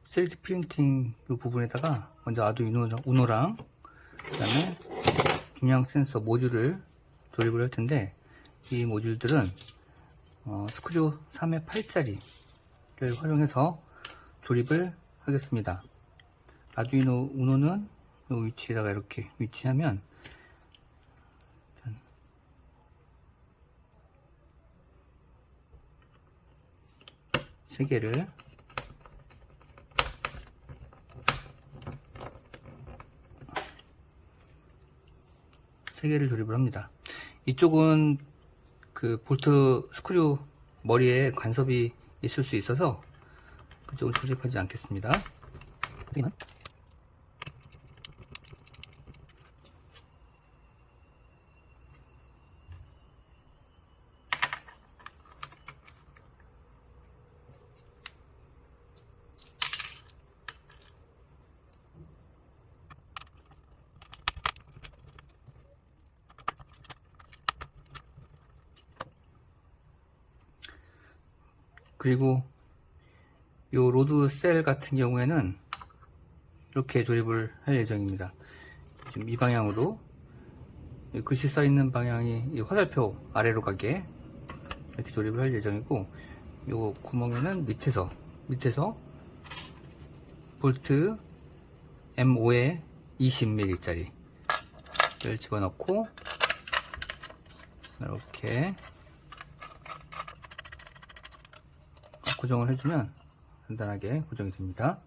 3D 프린팅 이 부분에다가 먼저 아두이노 우노랑 그 다음에 중량 센서 모듈을 조립을 할 텐데, 이 모듈들은 스크류 3회 8짜리를 활용해서 조립을 하겠습니다. 아두이노 우노는 이 위치에다가 이렇게 위치하면 세 개를 조립을 합니다. 이쪽은 그 볼트 스크류 머리에 간섭이 있을 수 있어서 그쪽은 조립하지 않겠습니다. 그리고 요 로드 셀 같은 경우에는 이렇게 조립을 할 예정입니다. 지금 이 방향으로 글씨 써 있는 방향이 이 화살표 아래로 가게 이렇게 조립을 할 예정이고, 요 구멍에는 밑에서 볼트 M5에 20mm 짜리를 집어넣고 이렇게 고정을 해주면 간단하게 고정이 됩니다.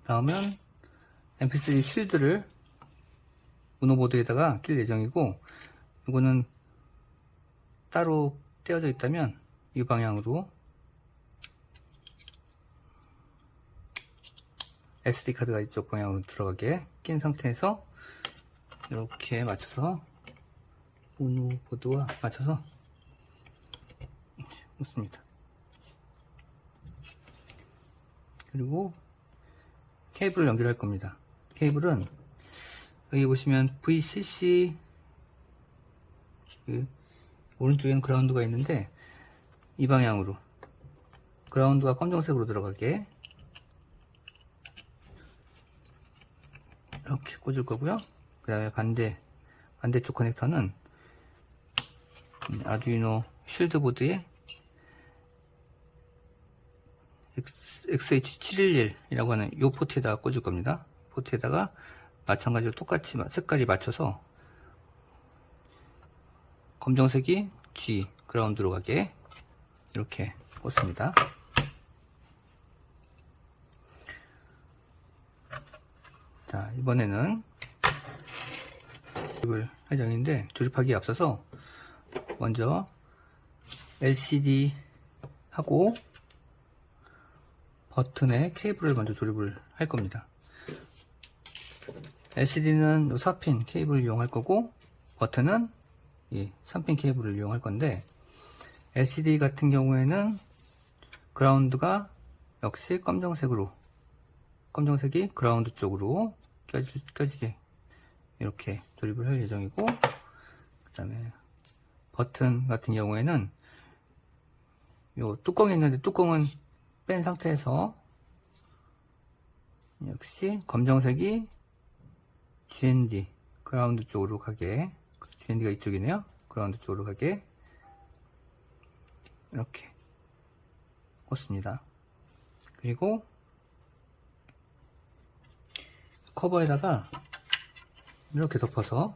다음은 mp3 실드를 우노보드에다가 낄 예정이고, 이거는 따로 떼어져 있다면 이 방향으로 SD카드가 이쪽 방향으로 들어가게 낀 상태에서 이렇게 맞춰서 우노보드와 맞춰서 놓습니다. 그리고 케이블을 연결할 겁니다. 케이블은 여기 보시면 VCC 오른쪽에는 그라운드가 있는데, 이 방향으로 그라운드가 검정색으로 들어가게 이렇게 꽂을 거고요. 그 다음에 반대쪽 커넥터는 아두이노 쉴드 보드에 XH711이라고 하는 이 포트에다가 꽂을 겁니다. 포트에다가 마찬가지로 똑같이 색깔이 맞춰서 검정색이 G 그라운드로 가게 이렇게 꽂습니다. 자, 이번에는 조립을 할 예정인데, 조립하기에 앞서서 먼저 LCD 하고 버튼에 케이블을 먼저 조립을 할 겁니다. LCD는 4핀 케이블을 이용할 거고, 버튼은 이 3핀 케이블을 이용할 건데, LCD 같은 경우에는 그라운드가 역시 검정색이 그라운드 쪽으로 껴지게 이렇게 조립을 할 예정이고, 그 다음에 버튼 같은 경우에는 요 뚜껑이 있는데, 뚜껑은 뺀 상태에서 역시 검정색이 GND 그라운드 쪽으로 가게, GND가 이쪽이네요. 그라운드 쪽으로 가게 이렇게 꽂습니다. 그리고 커버에다가 이렇게 덮어서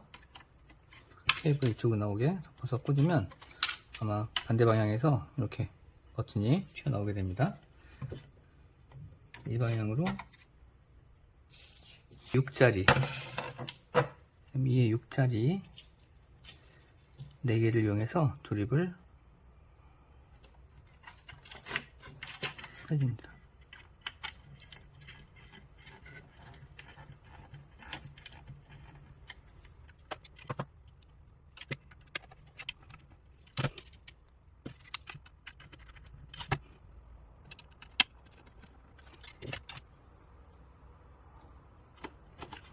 케이블 이쪽으로 나오게 덮어서 꽂으면 아마 반대 방향에서 이렇게 버튼이 튀어나오게 됩니다. 이 방향으로 6짜리 M2의 6짜리 4개를 이용해서 조립을 해줍니다.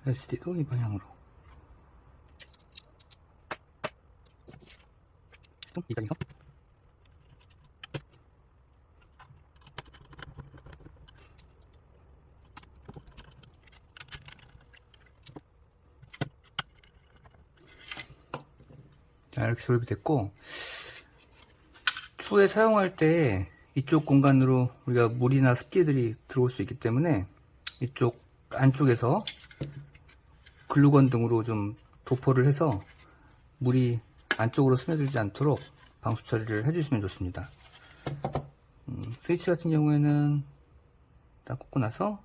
LCD도 이 방향으로, 이 방향에서 자, 이렇게 조립이 됐고, 추후에 사용할 때 이쪽 공간으로 우리가 물이나 습기들이 들어올 수 있기 때문에 이쪽 안쪽에서 글루건 등으로 좀 도포를 해서 물이 안쪽으로 스며들지 않도록 방수 처리를 해주시면 좋습니다. 스위치 같은 경우에는 딱 꽂고 나서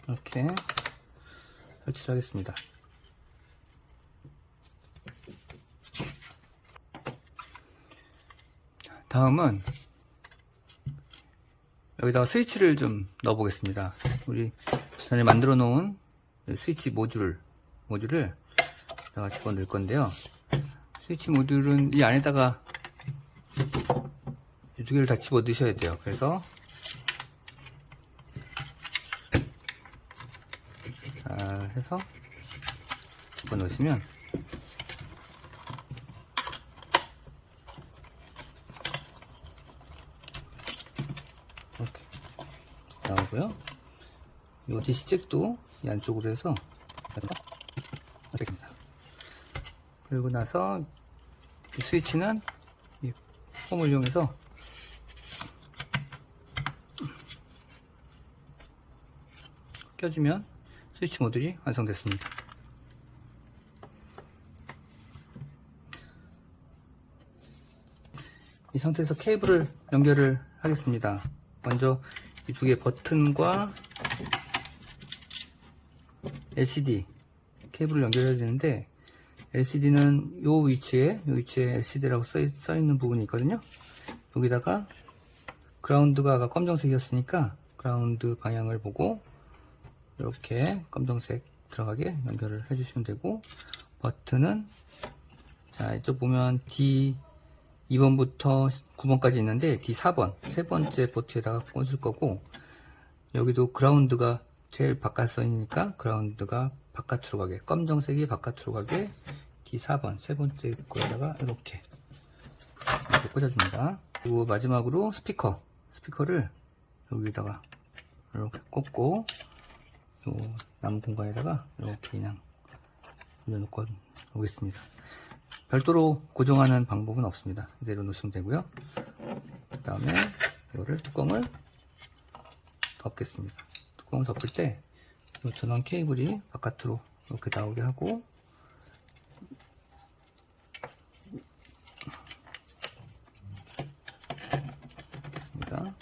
이렇게 설치를 하겠습니다. 다음은 여기다가 스위치를 좀 넣어 보겠습니다. 우리 전에 만들어 놓은 스위치 모듈을 여기다가 집어 넣을 건데요. 스위치 모듈은 이 안에다가 이 두 개를 다 집어 넣으셔야 돼요. 그래서 잘 해서 집어 넣으시면 이렇게 나오고요. 이 DC잭도 이 안쪽으로 해서 이렇게입니다. 그리고 나서 이 스위치는 이 폼을 이용해서 껴주면 스위치 모듈이 완성됐습니다. 이 상태에서 케이블을 연결을 하겠습니다. 먼저 이 두 개의 버튼과 LCD 케이블을 연결해야 되는데, LCD는 요 위치에 LCD라고 써 있는 부분이 있거든요. 여기다가 그라운드가 아까 검정색이었으니까 그라운드 방향을 보고 이렇게 검정색 들어가게 연결을 해주시면 되고, 버튼은 자 이쪽 보면 D2번부터 9번까지 있는데 D4번 세 번째 포트에다가 꽂을 거고, 여기도 그라운드가 제일 바깥 써 있으니까 그라운드가 바깥으로 가게, 검정색이 바깥으로 가게 D4번 세 번째 거에다가 이렇게 꽂아줍니다. 그리고 마지막으로 스피커를 여기다가 이렇게 꽂고 요 남은 공간에다가 이렇게 그냥 올려놓고 오겠습니다. 별도로 고정하는 방법은 없습니다. 이대로 놓으시면 되고요. 그 다음에 이거를 뚜껑을 덮겠습니다. 뚜껑을 덮을 때 이 전원 케이블이 바깥으로 이렇게 나오게 하고, 덮겠습니다.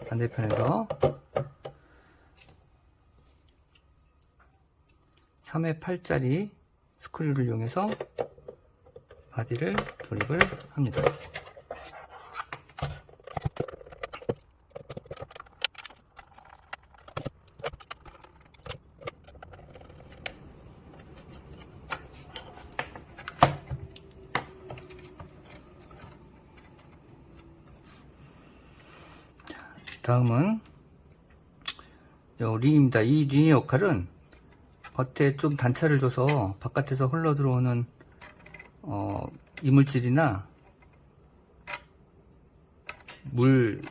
반대편에서 3회 8짜리 스크류를 이용해서 바디를 조립을 합니다. 다음은 링입니다. 이 링의 역할은 겉에 좀 단차를 줘서 바깥에서 흘러 들어오는 이물질이나 물,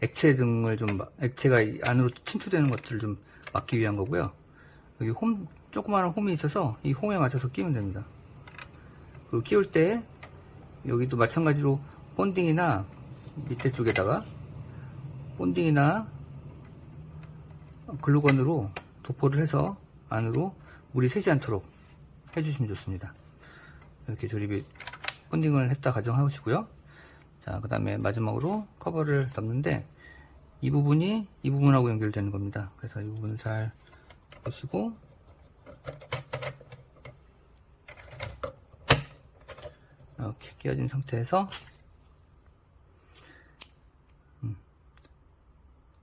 액체 등을 액체가 안으로 침투되는 것들을 좀 막기 위한 거고요. 여기 조그마한 홈이 있어서 이 홈에 맞춰서 끼면 됩니다. 그리고 끼울 때 여기도 마찬가지로 본딩이나 밑에 쪽에다가 본딩이나 글루건으로 도포를 해서 안으로 물이 새지 않도록 해주시면 좋습니다. 이렇게 조립이 본딩을 했다 가정하시고요. 자, 그 다음에 마지막으로 커버를 덮는데 이 부분이 이 부분하고 연결되는 겁니다. 그래서 이 부분을 잘 보시고 이렇게 끼워진 상태에서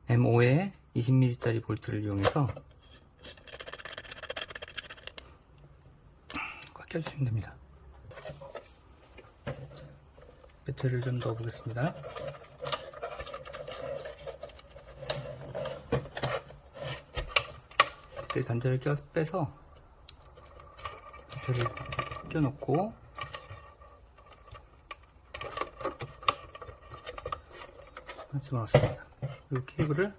M5에 20mm짜리 볼트를 이용해서 꽉 껴주시면 됩니다. 배터리를 좀 넣어 보겠습니다. 배터리 단자를 빼서 배터리를 껴놓고 집어넣습니다. 이 케이블을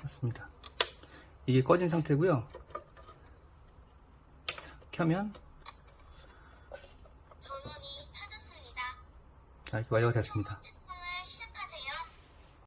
넣습니다. 이게 꺼진 상태고요. 켜면 전원이 켜졌습니다. 자, 이렇게 완료가 됐습니다.